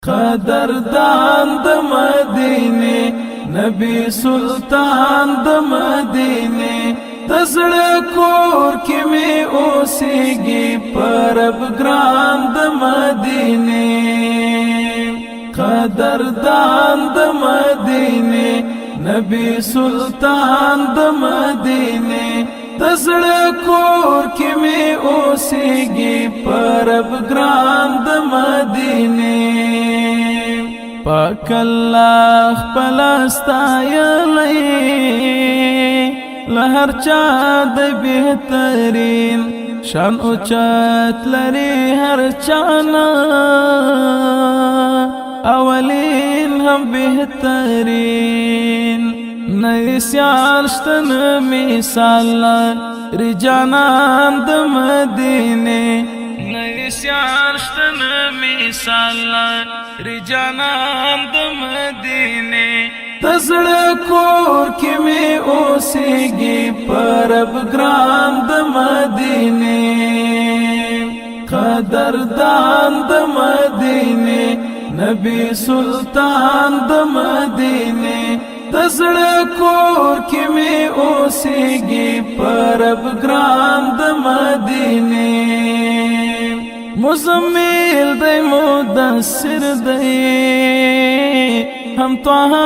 قدردان د مدینه نبی سلطان د مدینه تزړه کور کې می اوسېږي پرب ګران د مدینه قدردان د مدینه نبی سلطان د مدینه تزړه کور کې می اوسېږي پرب ګران د مدینه پاک الله خپل ستایلی لهر چا د بهترین شان اوچت لري هر چانا اولین هم بهترین نیسیان شتن مثال رجانان د مدینه نیسیان شتن مثال رجانان د مدینه تزړه کور کې می اوسېږي پرب ګران د مدینه قدردان د مدینه نبی سلطان د مدینه تزړه کور کې می اوسېږي پرب ګران د مدینه مزمل دی مدثر دی هم طه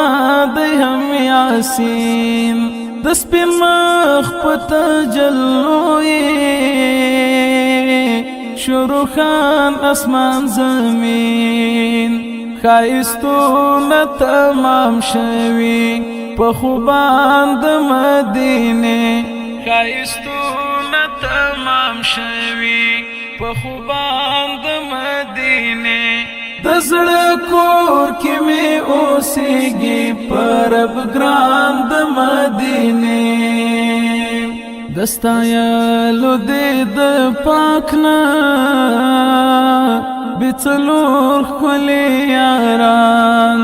دی هم یاسین د سپین مخ په تجلو شروع خان اسمان زمین خایستونه تمام شوي په خوبان د مدینه خایستونه تمام شوي په خوبان د مدینه د زړه کور کې می اوسېږي پرب ګران د مدینه دستایلو دې د پاک نه بڅلور ښکلي یاران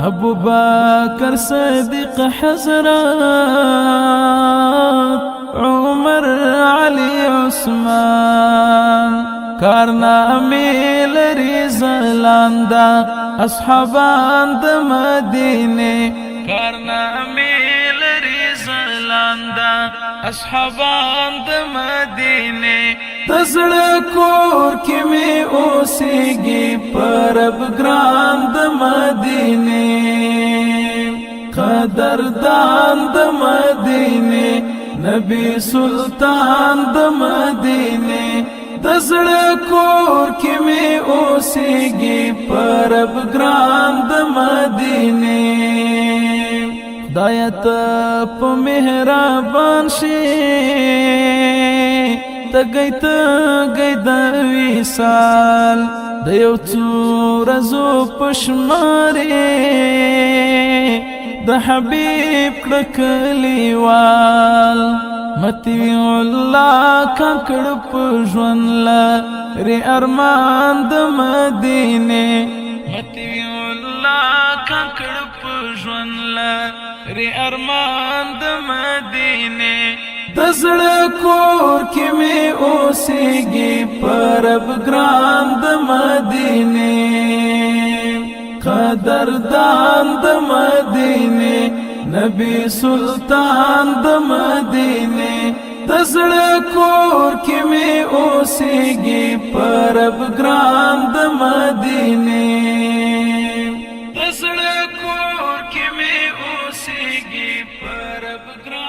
ابوبکر صدیق حضرت عمر علی عثمان کارنامې لري ځلانده اصحابان د مدینه کارنامې لري ځلانده اصحابان د مدینه تزړه کور کې می اوسېږي پرب ګران د مدینه قدردان د مدینه نبی سلطان د مدینه تزړه کور کې می اوسېږي پرب ګران د مدینه خدایت په مهربان شي تګی د وصال د یو څو ورځو په شمارې د حبیب کړه کلیوال متی الله ککړ په ژوند لري ارمان د مدینه متی الله ککړ په ژوند لري ارمان د مدینه د زړه کور کې می اوسېږي پرب ګران د مدینه قدردان د مدینه نبی سلطان د مدینه د زړه کور کې می اوسېږي پرب ګران د مدینه د زړه کور کې می اوسېږي پرب ګران